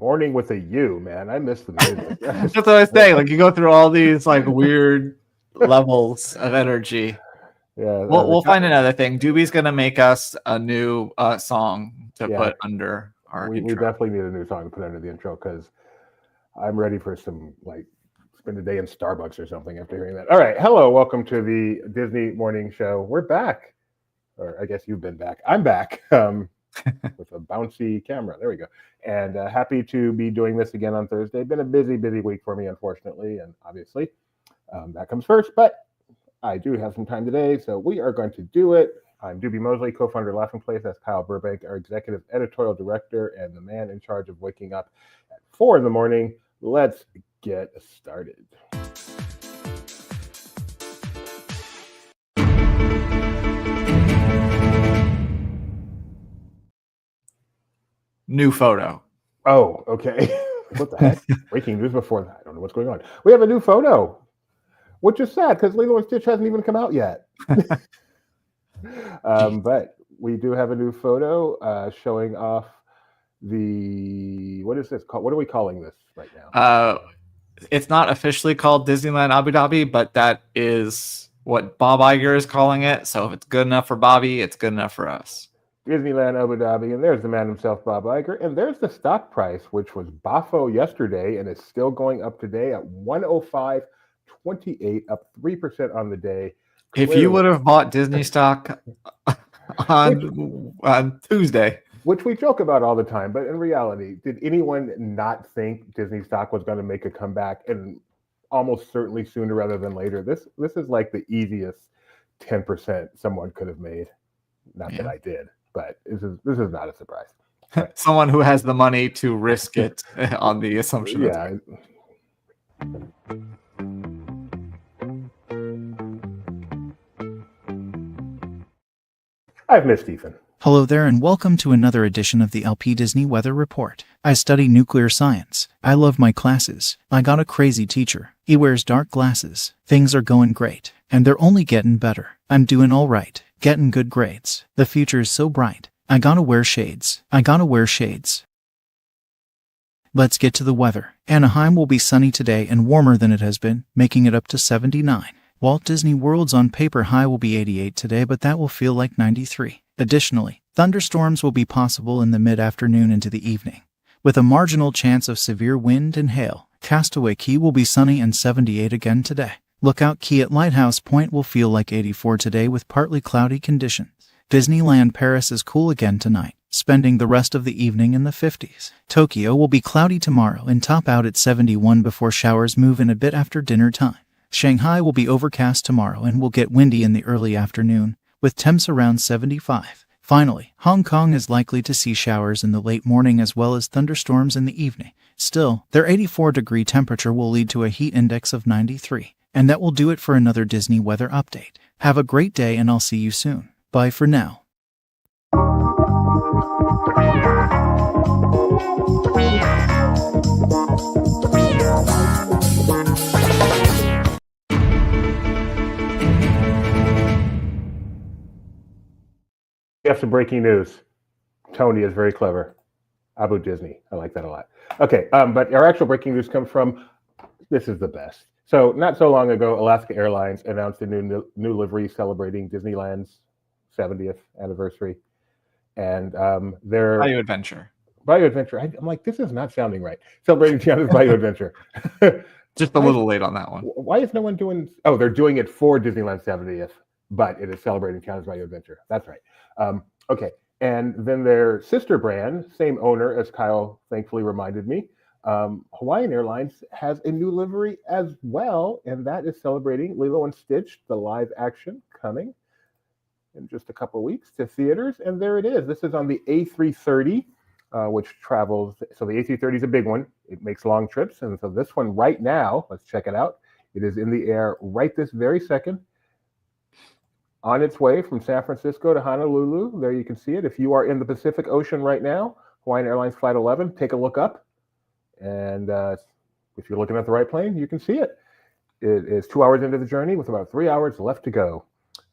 Morning with a U, man. I miss the music. That's what I was saying. Like you go through all these like weird levels of energy. Yeah, We'll find another thing. Doobie's gonna make us a new song to put under our we intro. definitely need a new song to put under the intro because I'm ready for some spend a day in Starbucks or something after hearing that. All right, hello, welcome to the Disney Morning Show. We're back, or I guess you've been back. I'm back with a bouncy camera. There we go. And happy to be doing this again on Thursday. Been a busy week for me, unfortunately, and obviously that comes first. But I do have some time today, so we are going to do it. I'm Doobie Mosley, co-founder of Laughing Place. That's Kyle Burbank, our executive editorial director and the man in charge of waking up at 4 a.m. Let's get started. New photo. Oh, okay. What the heck? Breaking news before that. I don't know what's going on. We have a new photo, which is sad because Lilo and Stitch hasn't even come out yet. But we do have a new photo showing off what is this called? What are we calling this right now? It's not officially called Disneyland Abu Dhabi, but that is what Bob Iger is calling it. So if it's good enough for Bobby, it's good enough for us. Disneyland Abu Dhabi, and there's the man himself, Bob Iger, and there's the stock price, which was Bafo yesterday, and it's still going up today at 105.28, up 3% on the day. If you would have bought Disney stock on Tuesday, which we joke about all the time, but in reality, did anyone not think Disney stock was going to make a comeback, and almost certainly sooner rather than later? This is like the easiest 10% someone could have made. Not that I did, but this is not a surprise. Someone who has the money to risk it on the assumption. Yeah. I've missed Ethan. Hello there and welcome to another edition of the LP Disney Weather Report. I study nuclear science. I love my classes. I got a crazy teacher. He wears dark glasses. Things are going great. And they're only getting better. I'm doing all right. Getting good grades. The future is so bright. I gotta wear shades. Let's get to the weather. Anaheim will be sunny today and warmer than it has been, making it up to 79. Walt Disney World's on paper high will be 88 today, but that will feel like 93. Additionally, thunderstorms will be possible in the mid-afternoon into the evening, with a marginal chance of severe wind and hail. Castaway Cay will be sunny and 78 again today. Lookout Cay at Lighthouse Point will feel like 84 today with partly cloudy conditions. Disneyland Paris is cool again tonight, spending the rest of the evening in the 50s. Tokyo will be cloudy tomorrow and top out at 71 before showers move in a bit after dinner time. Shanghai will be overcast tomorrow and will get windy in the early afternoon, with temps around 75. Finally, Hong Kong is likely to see showers in the late morning as well as thunderstorms in the evening. Still, their 84-degree temperature will lead to a heat index of 93. And that will do it for another Disney weather update. Have a great day and I'll see you soon. Bye for now. We have some breaking news. Tony is very clever. Abu Disney. I like that a lot. Okay, but our actual breaking news comes from, this is the best. So not so long ago, Alaska Airlines announced a new livery celebrating Disneyland's 70th anniversary. And their Bayou Adventure. I'm like, this is not sounding right. Celebrating Tiana's Bayou Adventure. Just a little late on that one. Why is no one doing... Oh, they're doing it for Disneyland's 70th, but it is celebrating Tiana's Bayou Adventure. That's right. Okay. And then their sister brand, same owner, as Kyle thankfully reminded me, Hawaiian Airlines has a new livery as well, and that is celebrating Lilo and Stitch, the live action, coming in just a couple of weeks to theaters. And there it is. This is on the A330, which travels. So the A330 is a big one. It makes long trips. And so this one right now, let's check it out. It is in the air right this very second, on its way from San Francisco to Honolulu. There you can see it. If you are in the Pacific Ocean right now, Hawaiian Airlines Flight 11, take a look up. And if you're looking at the right plane, you can see it. It is 2 hours into the journey with about 3 hours left to go.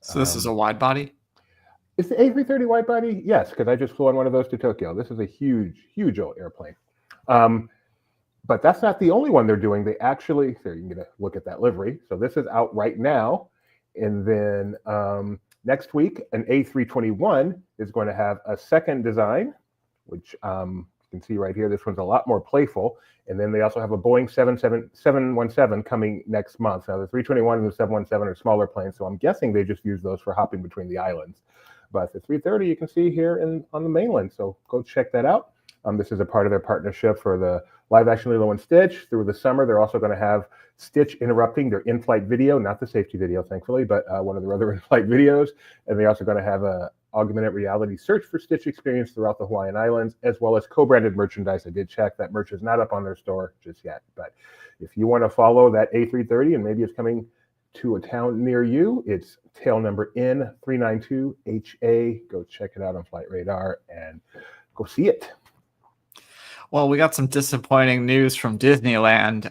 So this is a wide body? Is the A330 wide body? Yes, because I just flew on one of those to Tokyo. This is a huge, huge old airplane. But that's not the only one they're doing. They actually, so you can get a look at that livery. So this is out right now. And then next week, an A321 is going to have a second design, which you can see right here. This one's a lot more playful. And then they also have a Boeing 717 coming next month. Now the 321 and the 717 are smaller planes, so I'm guessing they just use those for hopping between the islands. But the 330 you can see here on the mainland, so go check that out. This is a part of their partnership for the live action Lilo and Stitch. Through the summer, they're also going to have Stitch interrupting their in-flight video, not the safety video, thankfully, but one of their other in-flight videos. And they're also going to have a augmented reality search for Stitch experience throughout the Hawaiian Islands, as well as co-branded merchandise. I did check that merch is not up on their store just yet. But if you want to follow that A330 and maybe it's coming to a town near you, it's tail number N392HA. Go check it out on Flight Radar and go see it. Well, we got some disappointing news from Disneyland.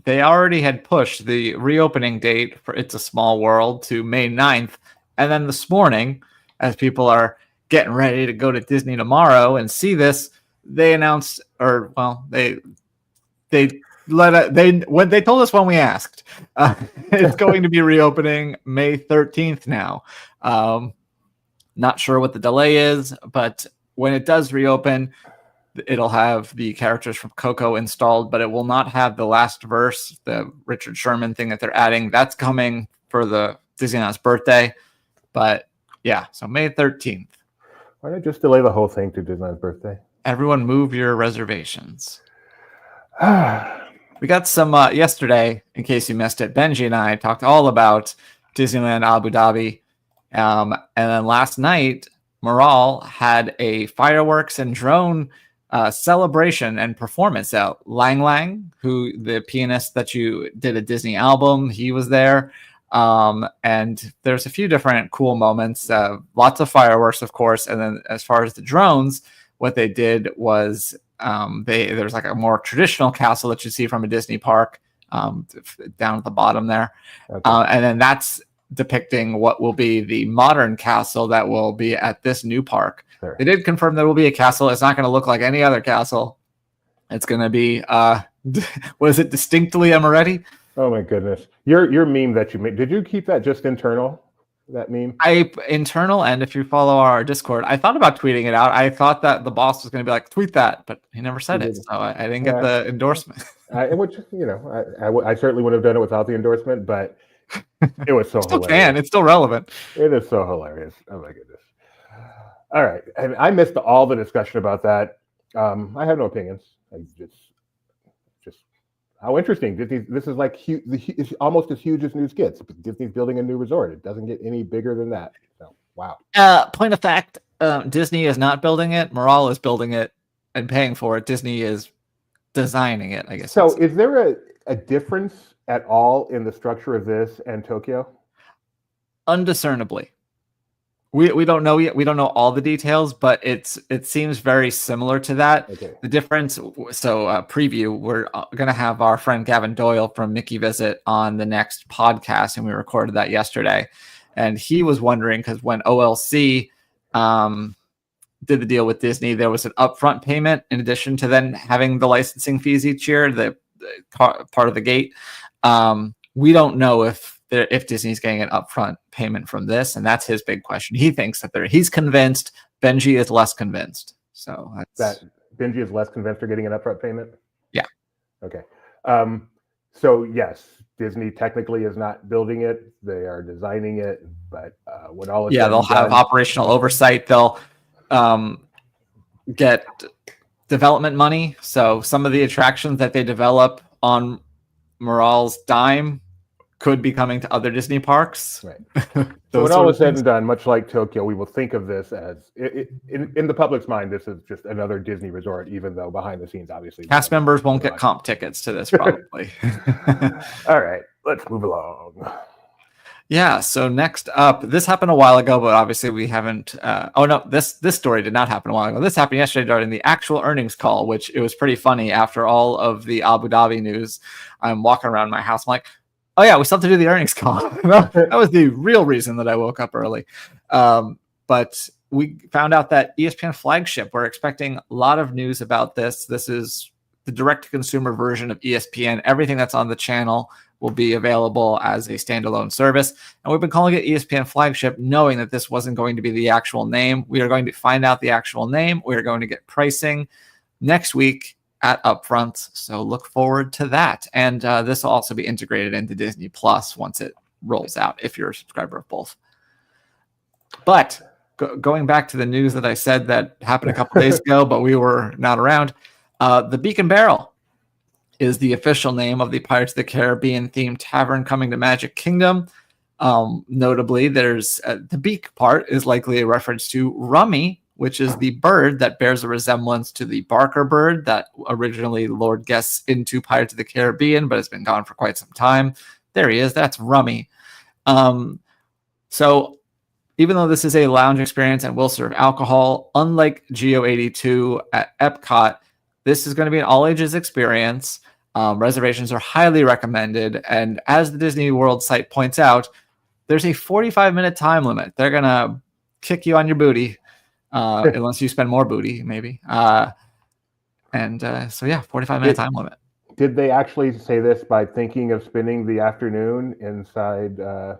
They already had pushed the reopening date for It's a Small World to May 9th. And then this morning, as people are getting ready to go to Disney tomorrow and see this, they announced, or well, they told us when we asked. It's going to be reopening May 13th now. Not sure what the delay is, but when it does reopen, it'll have the characters from Coco installed, but it will not have the last verse, the Richard Sherman thing that they're adding. That's coming for the Disneyland's birthday. But yeah, so May 13th. Why not just delay the whole thing to Disneyland's birthday? Everyone move your reservations. We got some yesterday, in case you missed it. Benji and I talked all about Disneyland Abu Dhabi. And then last night, Moral had a fireworks and drone celebration and performance out. Lang Lang, who the pianist that you did a Disney album, he was there. And there's a few different cool moments, lots of fireworks, of course. And then as far as the drones, what they did was there's like a more traditional castle that you see from a Disney park down at the bottom there. Okay. And then that's depicting what will be the modern castle that will be at this new park. Sure. They did confirm there will be a castle. It's not going to look like any other castle. It's going to be, was it distinctly Amaretti? Oh my goodness. Your meme that you made, did you keep that just internal? That meme? Internal, and if you follow our Discord, I thought about tweeting it out. I thought that the boss was going to be like, tweet that, but he never said it, so I didn't get the endorsement. I certainly would have done it without the endorsement, but it was so hilarious. It's still relevant. It is so hilarious. Oh my goodness. All right. And I missed all the discussion about that. I have no opinions. I just how interesting. This is like it's almost as huge as News gets. Disney's building a new resort. It doesn't get any bigger than that. So, wow. Point of fact, Disney is not building it. Moral is building it and paying for it. Disney is designing it, I guess. So is there a difference at all in the structure of this and Tokyo? Undiscernibly. We don't know yet. We don't know all the details, but it seems very similar to that. Okay. The difference. So preview. We're going to have our friend Gavin Doyle from Mickey Visit on the next podcast, and we recorded that yesterday. And he was wondering because when OLC did the deal with Disney, there was an upfront payment in addition to then having the licensing fees each year, the part of the gate. We don't know if Disney's getting an upfront payment from this, and that's his big question. He thinks that he's convinced. Benji is less convinced. So that Benji is less convinced they're getting an upfront payment? Yeah. Okay. So yes, Disney technically is not building it. They are designing it, but when all is they'll have operational oversight. They'll get development money. So some of the attractions that they develop on Moral's dime could be coming to other Disney parks. Right. So when all is said and done, much like Tokyo, we will think of this as, in the public's mind, this is just another Disney resort, even though behind the scenes, obviously. Cast members won't get comp tickets to this, probably. All right, let's move along. Yeah, so next up, this happened a while ago, but obviously we haven't... this story did not happen a while ago. This happened yesterday during the actual earnings call, which it was pretty funny. After all of the Abu Dhabi news, I'm walking around my house, I'm like, oh yeah, we still have to do the earnings call. That was the real reason that I woke up early. But we found out that ESPN Flagship, we're expecting a lot of news about this. This is the direct-to-consumer version of ESPN. Everything that's on the channel will be available as a standalone service. And we've been calling it ESPN Flagship, knowing that this wasn't going to be the actual name. We are going to find out the actual name. We are going to get pricing next week at Upfront. So look forward to that. And this will also be integrated into Disney Plus once it rolls out, if you're a subscriber of both. But going back to the news that I said that happened a couple days ago, but we were not around, the Beak and Barrel is the official name of the Pirates of the Caribbean themed tavern coming to Magic Kingdom. Notably, there's the beak part is likely a reference to Rummy, which is the bird that bears a resemblance to the Barker bird that originally lured guests into Pirates of the Caribbean, but has been gone for quite some time. There he is. That's Rummy. So even though this is a lounge experience and will serve alcohol, unlike Geo 82 at Epcot, this is going to be an all-ages experience. Reservations are highly recommended. And as the Disney World site points out, there's a 45-minute time limit. They're going to kick you on your booty, unless you spend more booty, maybe. So, yeah, 45-minute time limit. Did they actually say this by thinking of spending the afternoon inside the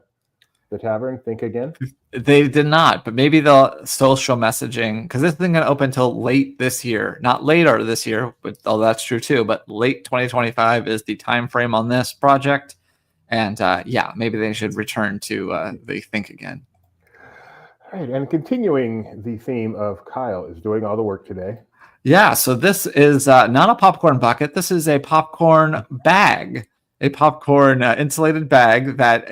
tavern? Think again. They did not, but maybe the social messaging, because this thing going to open until late this year, not later this year, but that's true too. But late 2025 is the time frame on this project, and yeah, maybe they should return to the think again. All right, and continuing the theme of Kyle is doing all the work today. Yeah, so this is not a popcorn bucket. This is a popcorn bag, a popcorn insulated bag that.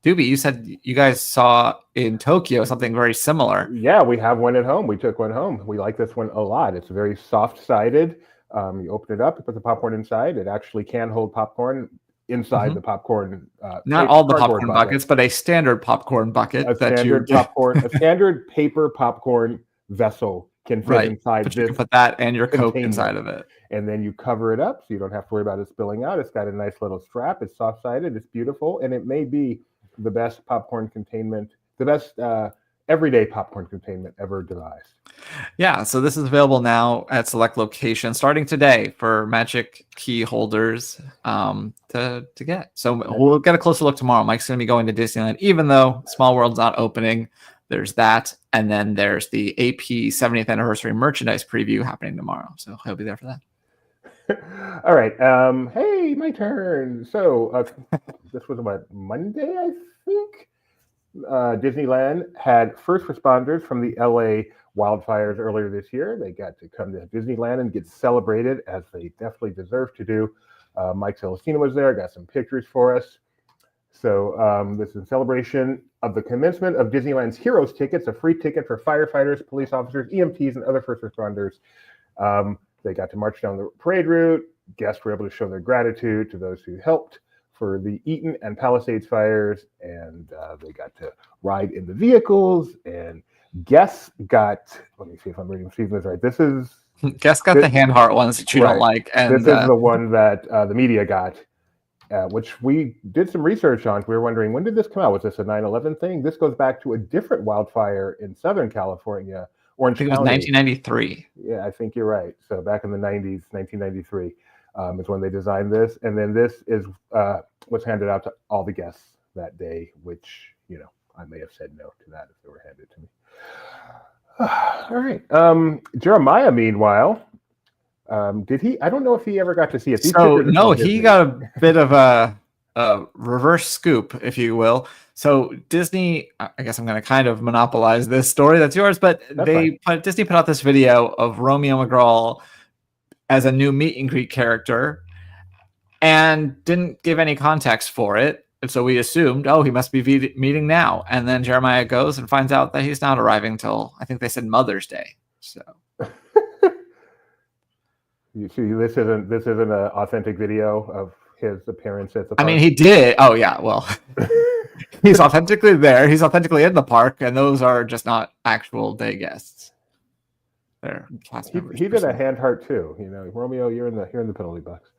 Doobie, you said you guys saw in Tokyo something very similar. Yeah, we have one at home. We took one home. We like this one a lot. It's very soft-sided. You open it up, you put the popcorn inside. It actually can hold popcorn inside the popcorn. Not all the popcorn buckets, but a standard popcorn bucket. A standard paper popcorn vessel can fit inside but this. You can put that and your Coke container inside of it. And then you cover it up so you don't have to worry about it spilling out. It's got a nice little strap. It's soft-sided. It's beautiful. And it may be the best popcorn containment, the best everyday popcorn containment ever devised. Yeah, so this is available now at select locations starting today for Magic Key holders to get. So we'll get a closer look tomorrow. Mike's going to be going to Disneyland, even though Small World's not opening. There's that, and then there's the AP 70th anniversary merchandise preview happening tomorrow. So he'll be there for that. All right. Hey, my turn. So this was about Monday, I think. Disneyland had first responders from the LA wildfires earlier this year. They got to come to Disneyland and get celebrated, as they definitely deserve to do. Mike Celestino was there, got some pictures for us. So this is in celebration of the commencement of Disneyland's Heroes Tickets, a free ticket for firefighters, police officers, EMTs, and other first responders. They got to march down the parade route. Guests were able to show their gratitude to those who helped for the Eaton and Palisades fires, and they got to ride in the vehicles. And guests got, let me see if I'm reading this right. This is guests got the hand heart ones that you don't like, and this is the one that the media got, which we did some research on. We were wondering, when did this come out? Was this a 9/11 thing? This goes back to a different wildfire in Southern California. Orange County. It was 1993. Yeah, I think you're right. So back in the 90s, 1993 is when they designed this. And then this is was handed out to all the guests that day, which, you know, I may have said no to that if they were handed to me. All right. Jeremiah, meanwhile, did he? I don't know if he ever got to see it. So, no, he got a bit of a reverse scoop, if you will. So Disney, I guess I'm going to kind of monopolize this story. That's yours, but Disney put out this video of Romeo McGraw as a new meet and greet character and didn't give any context for it. And so we assumed, oh, he must be meeting now. And then Jeremiah goes and finds out that he's not arriving till, I think they said Mother's Day. So you see, this isn't an authentic video of his appearance at the park. I mean, he did. Oh yeah, well. He's authentically there. He's authentically in the park, and those are just not actual day guests. They're cast members. He did a hand heart too. You know, Romeo, you're in the penalty box.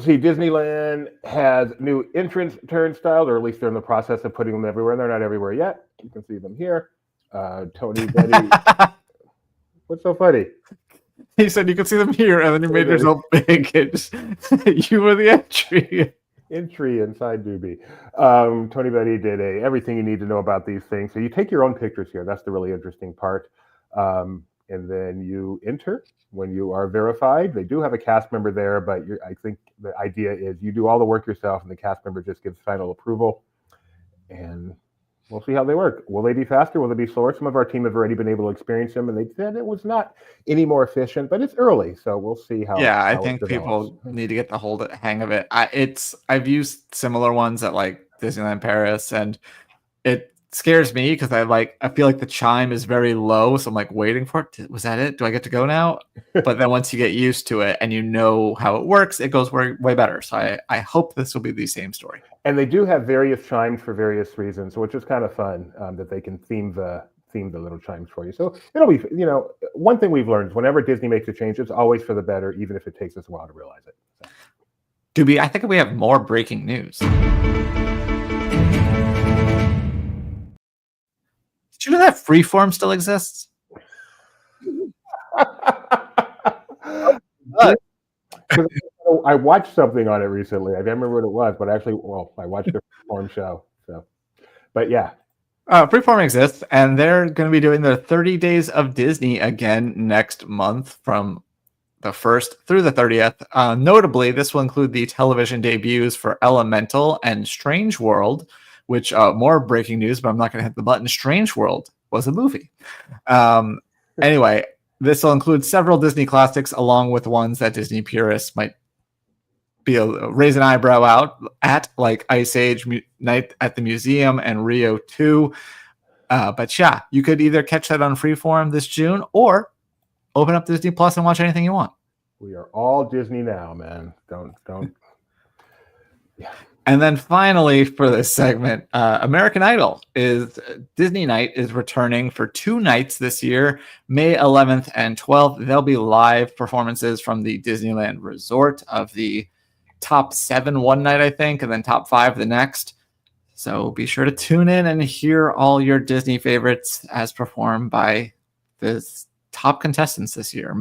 See, Disneyland has new entrance turnstiles, or at least they're in the process of putting them everywhere. They're not everywhere yet. You can see them here. Tony, Betty. What's so funny? He said you could see them here, and then you made yourself big. You were the entry. Entry inside Doobie. Tony Betty did everything you need to know about these things. So you take your own pictures here. That's the really interesting part. And then you enter when you are verified. They do have a cast member there, but I think the idea is you do all the work yourself, and the cast member just gives final approval. And we'll see how they work. Will they be faster? Will they be slower? Some of our team have already been able to experience them, and they said it was not any more efficient, but it's early, so we'll see how. Yeah, I how think it develops. people need to get the hang of it. I've used similar ones at like Disneyland Paris, and it scares me because I feel like the chime is very low, so I'm like waiting for it. Was that it? Do I get to go now? But then once you get used to it and you know how it works, it goes way better. So I hope this will be the same story. And they do have various chimes for various reasons, which is kind of fun that they can theme the little chimes for you. So it'll be, one thing we've learned is whenever Disney makes a change, it's always for the better, even if it takes us a while to realize it. So. Doobie, I think we have more breaking news. Did you know that Freeform still exists? I watched something on it recently. I can't remember what it was, but I watched a Freeform show. So, but yeah. Freeform exists, and they're going to be doing their 30 Days of Disney again next month from the 1st through the 30th. Notably, this will include the television debuts for Elemental and Strange World, which more breaking news, but I'm not going to hit the button. Strange World was a movie. Anyway, this will include several Disney classics along with ones that Disney purists might raise an eyebrow out at, like Ice Age, Night at the Museum, and Rio 2. But yeah, you could either catch that on Freeform this June or open up Disney Plus and watch anything you want. We are all Disney now, man. Don't. Yeah. And then finally, for this segment, American Idol Disney Night is returning for 2 nights this year, May 11th and 12th. There'll be live performances from the Disneyland Resort of the top 7 one night, I think, and then top 5 the next. So be sure to tune in and hear all your Disney favorites as performed by the top contestants this year,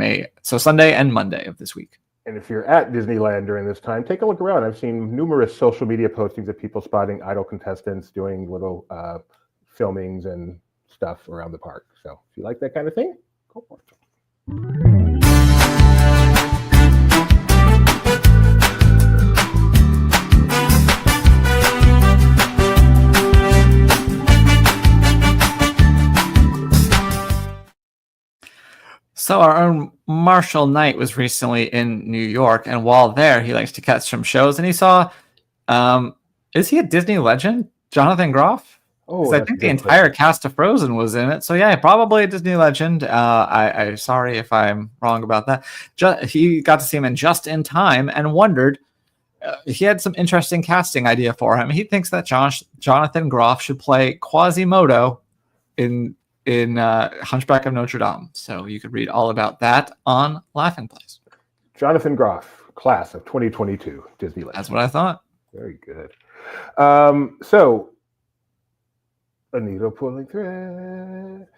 Sunday and Monday of this week. And if you're at Disneyland during this time, take a look around. I've seen numerous social media postings of people spotting Idol contestants doing little filmings and stuff around the park. So if you like that kind of thing, go for it. So our own Marshall Knight was recently in New York, and while there, he likes to catch some shows, and he saw, is he a Disney legend? Jonathan Groff? Oh, I think the entire cast of Frozen was in it. So yeah, probably a Disney legend. I'm sorry if I'm wrong about that. He got to see him in Just in Time and wondered, he had some interesting casting idea for him. He thinks that Jonathan Groff should play Quasimodo in Hunchback of Notre Dame. So you could read all about that on Laughing Place. Jonathan Groff, class of 2022, Disneyland. That's what I thought. Very good. So, a needle pulling thread.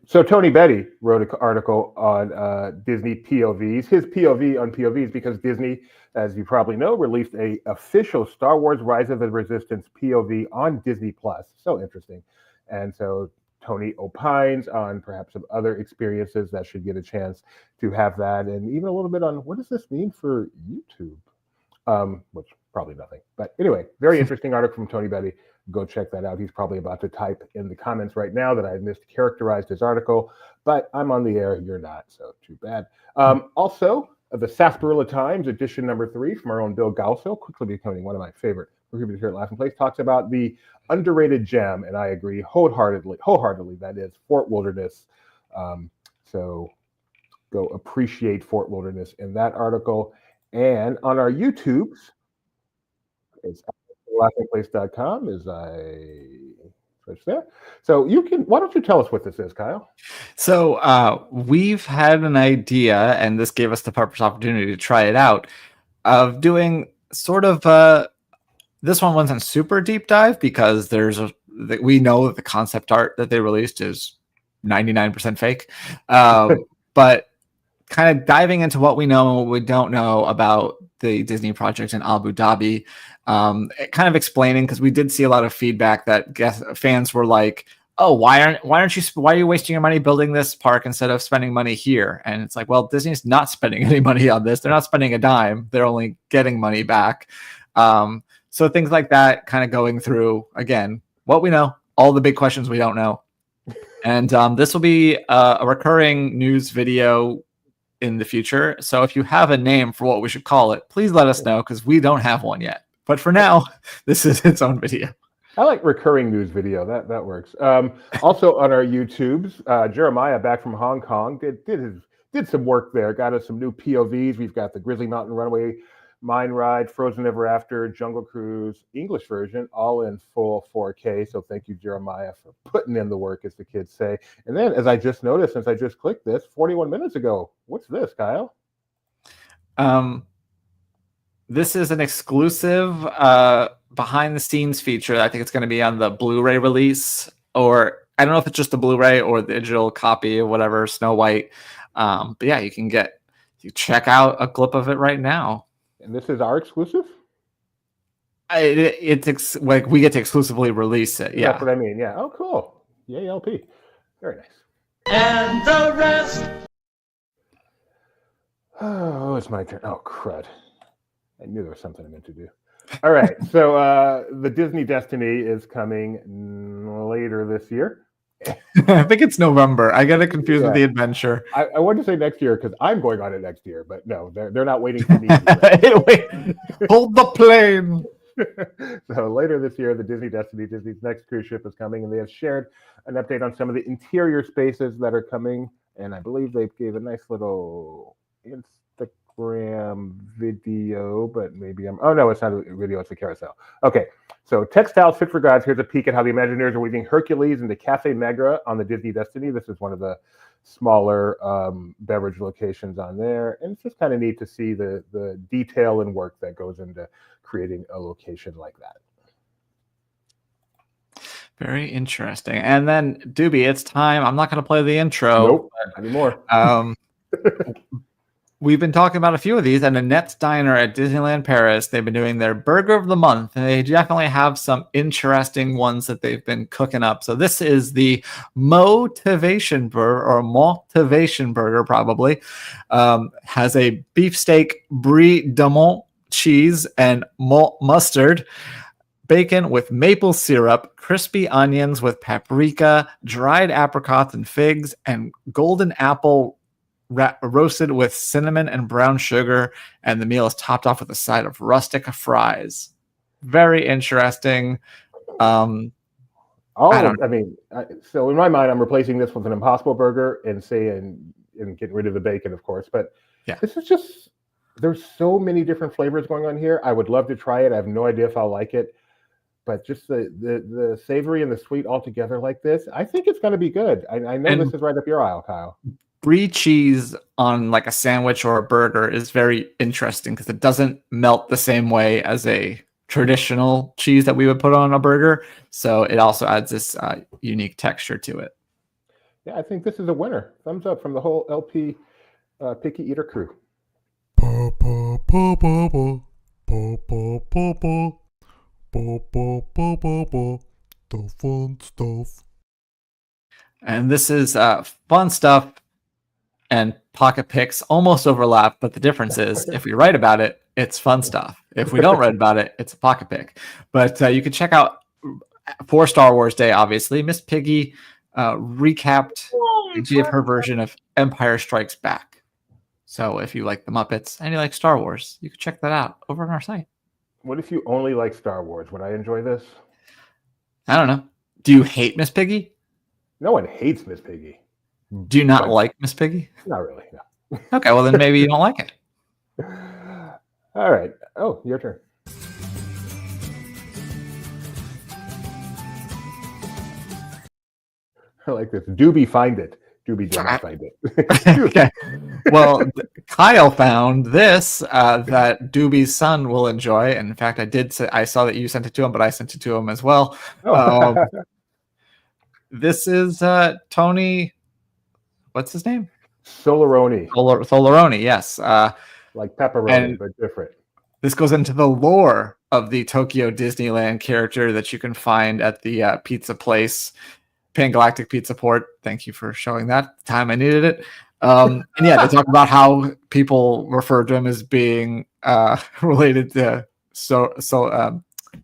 So Tony Betty wrote an article on Disney POVs, his POV on POVs, because Disney, as you probably know, released a official Star Wars Rise of the Resistance POV on Disney Plus. So interesting. And so Tony opines on perhaps some other experiences that should get a chance to have that, and even a little bit on what does this mean for YouTube, which probably nothing. But anyway, very interesting article from Tony Betty. Go check that out. He's probably about to type in the comments right now that I mischaracterized his article, but I'm on the air. You're not, so too bad. Also, the Sarsaparilla Times, edition number 3 from our own Bill Galso, quickly becoming one of my favorite contributors here at Laughing Place, talks about the underrated gem, and I agree wholeheartedly, that is Fort Wilderness. So go appreciate Fort Wilderness in that article. And on our YouTubes, it's laughingplace.com as I switch there. So why don't you tell us what this is, Kyle? So we've had an idea, and this gave us the perfect opportunity to try it out, of doing sort of this one wasn't super deep dive because we know that the concept art that they released is 99% fake. But kind of diving into what we know and what we don't know about the Disney project in Abu Dhabi. Kind of explaining, because we did see a lot of feedback that fans were like, "Oh, why are you wasting your money building this park instead of spending money here?" And it's like, well, Disney's not spending any money on this. They're not spending a dime. They're only getting money back. So things like that, kind of going through again what we know, all the big questions we don't know. And this will be a recurring news video in the future. So if you have a name for what we should call it, please let us know, because we don't have one yet. But for now, this is its own video. I like recurring news video. That works. Also on our YouTubes, Jeremiah back from Hong Kong did some work there. Got us some new POVs. We've got the Grizzly Mountain Runaway Mine Ride, Frozen Ever After, Jungle Cruise, English version, all in full 4K. So thank you, Jeremiah, for putting in the work, as the kids say. And then, as I just noticed, since I just clicked this 41 minutes ago, what's this, Kyle? This is an exclusive behind the scenes feature. I think it's going to be on the Blu-ray release, or I don't know if it's just the Blu-ray or the digital copy or whatever, Snow White. But yeah, you check out a clip of it right now. And this is our exclusive? It's like we get to exclusively release it. Yeah. That's what I mean. Yeah. Oh, cool. Yay, LP. Very nice. And the rest. Oh, it's my turn. Oh, crud. I knew there was something I meant to do. All right. So the Disney Destiny is coming later this year. I think it's November. I get it confused with the adventure. I wanted to say next year because I'm going on it next year, but no, they're not waiting for me. Wait, hold the plane. So later this year, the Disney Destiny, Disney's next cruise ship, is coming, and they have shared an update on some of the interior spaces that are coming. And I believe they gave a nice little Instagram video, but maybe oh no, it's not a video, it's a carousel. Okay. So Textiles Fit for Gods, here's a peek at how the Imagineers are weaving Hercules into Cafe Megra on the Disney Destiny. This is one of the smaller beverage locations on there. And it's just kind of neat to see the detail and work that goes into creating a location like that. Very interesting. And then, Doobie, it's time. I'm not going to play the intro. Nope, not anymore. We've been talking about a few of these, and Annette's Diner at Disneyland Paris, they've been doing their Burger of the Month, and they definitely have some interesting ones that they've been cooking up. So this is the Motivation Burger, or Motivation Burger, probably. Has a beefsteak brie de Mont cheese and malt mustard, bacon with maple syrup, crispy onions with paprika, dried apricots and figs, and golden apple roasted with cinnamon and brown sugar, and the meal is topped off with a side of rustic fries. Very interesting. So in my mind, I'm replacing this with an Impossible Burger and getting rid of the bacon, of course. But yeah, this is just, there's so many different flavors going on here. I would love to try it. I have no idea if I'll like it, but just the savory and the sweet all together like this, I think it's going to be good. I know this is right up your aisle, Kyle. Brie cheese on like a sandwich or a burger is very interesting because it doesn't melt the same way as a traditional cheese that we would put on a burger. So it also adds this unique texture to it. Yeah, I think this is a winner. Thumbs up from the whole LP Picky Eater crew. The fun stuff. And this is fun stuff. And pocket picks almost overlap, but the difference is if we write about it, it's fun stuff. If we don't write about it, it's a pocket pick. But you can check out for Star Wars Day, obviously. Miss Piggy recapped and gave her version of Empire Strikes Back. So if you like the Muppets and you like Star Wars, you can check that out over on our site. What if you only like Star Wars? Would I enjoy this? I don't know. Do you hate Miss Piggy? No one hates Miss Piggy. Do you not like Miss Piggy? Not really, no. Okay, well then maybe you don't like it. All right. Oh, your turn. I like this. Doobie find it. Doobie did not find it. Okay. Well, Kyle found this that Doobie's son will enjoy. And in fact, I saw that you sent it to him, but I sent it to him as well. This is Tony. What's his name? Solaroni, Solaroni, yes. like pepperoni, And- but different. This goes into the lore of the Tokyo Disneyland character that you can find at the pizza place, Pan Galactic Pizza Port. Thank you for showing that the time I needed it. And yeah, they talk about how people refer to him as being related to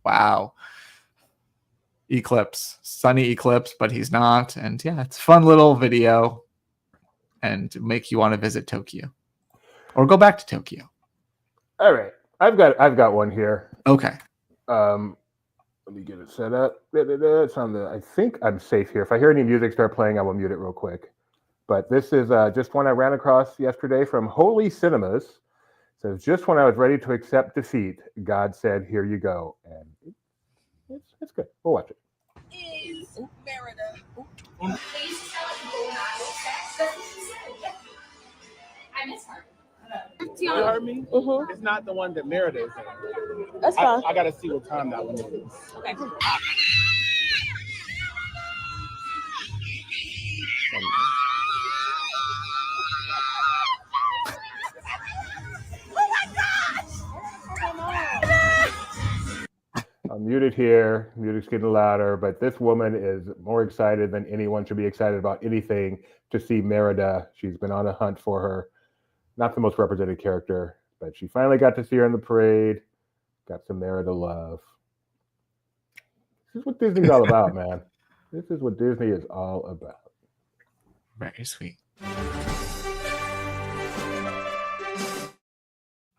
wow, eclipse, sunny eclipse, but he's not. And yeah, it's a fun little video and to make you want to visit Tokyo or go back to Tokyo. All right, I've got one here. Okay. Let me get it set up. It's on the. I think I'm safe here. If I hear any music start playing, I will mute it real quick. But this is just one I ran across yesterday from Holy Cinemas. It says, just when I was ready to accept defeat, God said, "Here you go," and it's good. We'll watch it. Is Merida. I miss her. You heard me? Mm-hmm. It's not the one that Merida is in. That's fine. I gotta see what time that one is. Okay. I'm muted here. Music's getting louder, but this woman is more excited than anyone should be excited about anything to see Merida. She's been on a hunt for her. Not the most represented character, but she finally got to see her in the parade. Got some Merida love. This is what Disney's all about, man. This is what Disney is all about. Very sweet.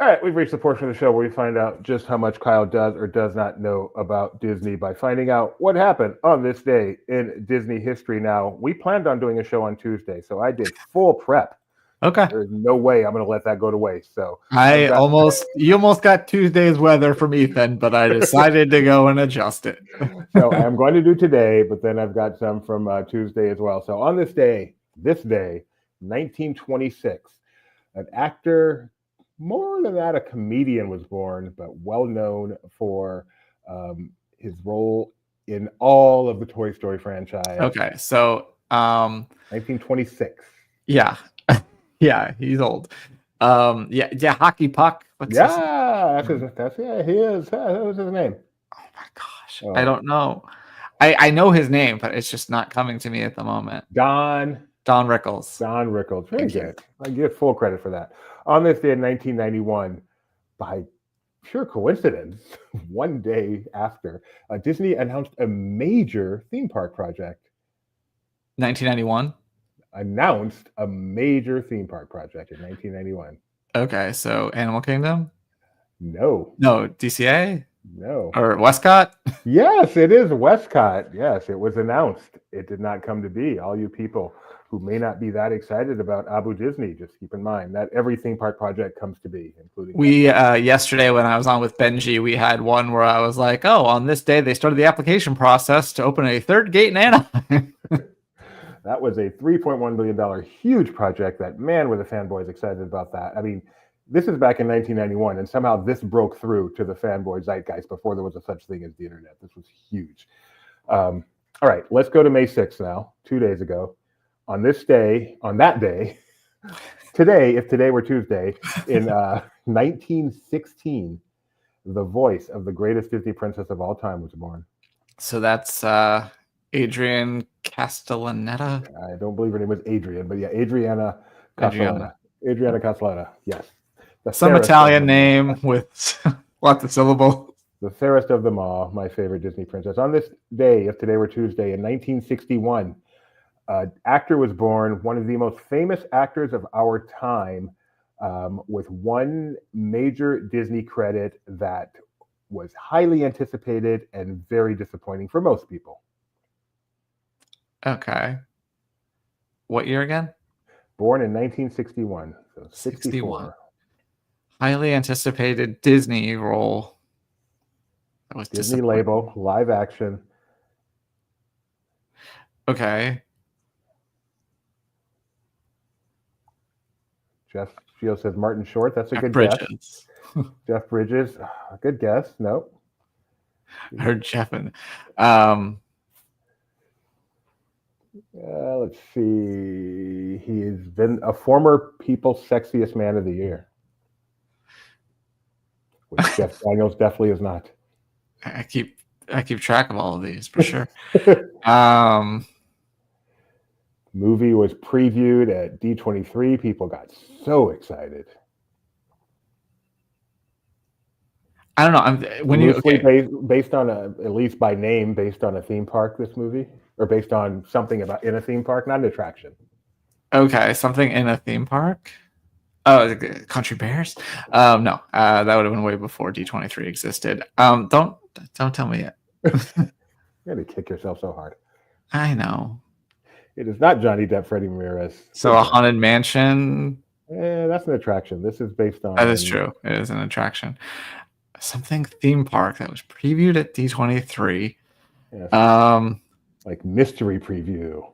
All right, we've reached the portion of the show where we find out just how much Kyle does or does not know about Disney by finding out what happened on this day in Disney history. Now, we planned on doing a show on Tuesday, so I did full prep. Okay. There's no way I'm going to let that go to waste. So You almost got Tuesday's weather from Ethan, but I decided to go and adjust it. So I'm going to do today, but then I've got some from Tuesday as well. So on this day, 1926, an actor, more than that, a comedian was born, but well known for his role in all of the Toy Story franchise. Okay, so 1926. yeah. Yeah, he's old. Hockey Puck. What's his name? He is. What was his name? Oh my gosh. I don't know. I know his name, but it's just not coming to me at the moment. Don Rickles. Don Rickles. Very Thank you. good. I give full credit for that. On this day in 1991, by pure coincidence, one day after, Disney announced a major theme park project. 1991? Announced a major theme park project in 1991. Okay, so Animal Kingdom? No, DCA? no. Or Westcott? Yes, it is Westcott. Yes, it was announced. It did not come to be. All you people who may not be that excited about Abu Disney, just keep in mind that every theme park project comes to be, including We yesterday when I was on with Benji, we had one where I was like, "Oh, on this day they started the application process to open a third gate in Anaheim." That was a $3.1 billion huge project that, man, were the fanboys excited about that. I mean, this is back in 1991, and somehow this broke through to the fanboy zeitgeist before there was a such thing as the internet. This was huge. All right, let's go to May 6th now, 2 days ago. On that day, today, if today were Tuesday, in 1916, the voice of the greatest Disney princess of all time was born. So that's Adrian Castellaneta. I don't believe her name was Adrian, but yeah, Adriana Castellana. Adriana Castellana, yes. Some Italian name with lots of syllables. The fairest of them all, my favorite Disney princess. On this day, if today were Tuesday, in 1961, actor was born, one of the most famous actors of our time, with one major Disney credit that was highly anticipated and very disappointing for most people. Okay. What year again? Born in 1961. So 61. Highly anticipated Disney role. That was Disney label, live action. Okay. Jeff Gio says Martin Short. That's a Jeff good Bridges. guess. Jeff Bridges. Good guess. Nope. I heard Jeff and Let's see. He's been a former People's Sexiest Man of the Year, which Jeff Daniels definitely is not. I keep track of all of these for sure. Movie was previewed at D23. People got so excited. I don't know. Based on at least by name, based on a theme park. This movie, or based on something about in a theme park, not an attraction. Okay, something in a theme park. Oh, Country Bears? No, that would have been way before D23 existed. Don't tell me it. You're gonna kick yourself so hard. I know. It is not Johnny Depp, Freddie Ramirez. So a Haunted Mansion. That's an attraction. This is based on. That is true. It is an attraction. Something theme park that was previewed at D23. Yes. Like mystery preview.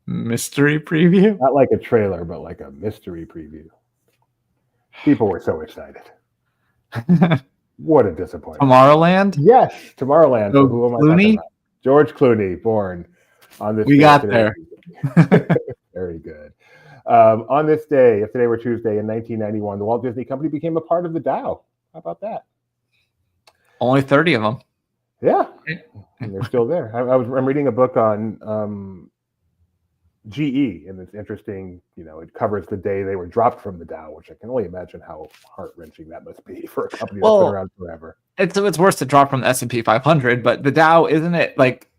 Mystery preview? Not like a trailer, but like a mystery preview. People were so excited. What a disappointment. Tomorrowland? Yes, Tomorrowland. So who am I Clooney? talking about? George Clooney, born on this We day got today. there. Very good. On this day, if today were Tuesday in 1991, the Walt Disney Company became a part of the Dow. How about that? Only 30 of them. Yeah, and they're still there. I'm reading a book on GE, and it's interesting. It covers the day they were dropped from the Dow, which I can only imagine how heart-wrenching that must be for a company that's been around forever. It's worse to drop from the S&P 500, but the Dow, isn't it like?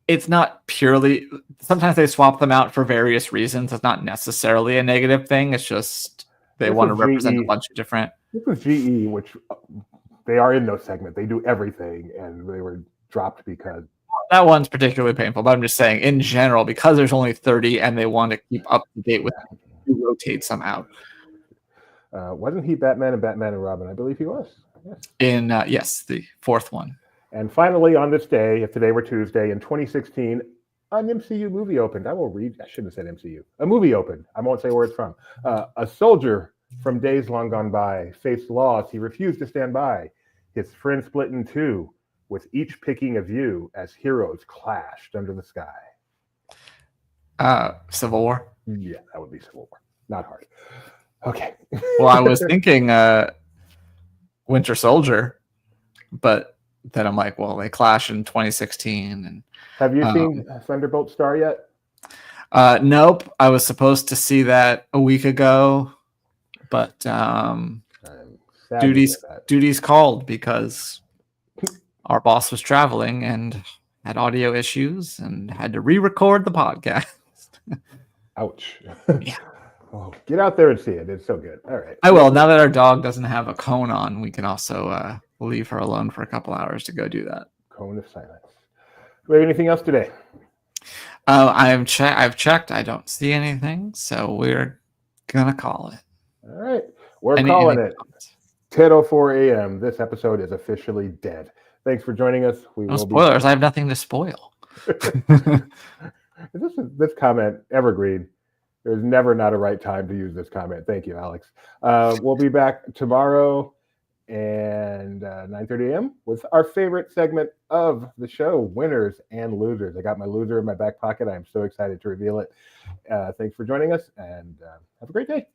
It's not purely. Sometimes they swap them out for various reasons. It's not necessarily a negative thing. It's just they want to represent a bunch of different. This was GE, which they are in no segment. They do everything, and they were dropped because that one's particularly painful. But I'm just saying, in general, because there's only 30, and they want to keep up to date with to rotate some out. Wasn't he Batman and Robin? I believe he was. Yes. Yes, the fourth one. And finally, on this day, if today were Tuesday in 2016, an MCU movie opened. I shouldn't have said MCU. A movie opened. I won't say where it's from. A soldier from days long gone by faced loss he refused to stand by. His friends split in two, with each picking a view as heroes clashed under the sky. Civil War? Yeah, that would be Civil War. Not hard. Okay. Well, I was thinking Winter Soldier, but then I'm like, well, they clashed in 2016. And have you seen Thunderbolt Star yet? Nope. I was supposed to see that a week ago, but duty's called because our boss was traveling and had audio issues and had to re-record the podcast. Ouch. Yeah. Oh, get out there and see it. It's so good. All right. I will. Now that our dog doesn't have a cone on, we can also leave her alone for a couple hours to go do that. Cone of silence. Do we have anything else today? I've checked. I don't see anything, so we're gonna call it. All right. We're calling it 10:04 a.m. This episode is officially dead. Thanks for joining us. No spoilers. I have nothing to spoil. This comment, evergreen. There's never not a right time to use this comment. Thank you, Alex. We'll be back tomorrow and 9:30 a.m. with our favorite segment of the show, winners and losers. I got my loser in my back pocket. I'm so excited to reveal it. Thanks for joining us, and have a great day.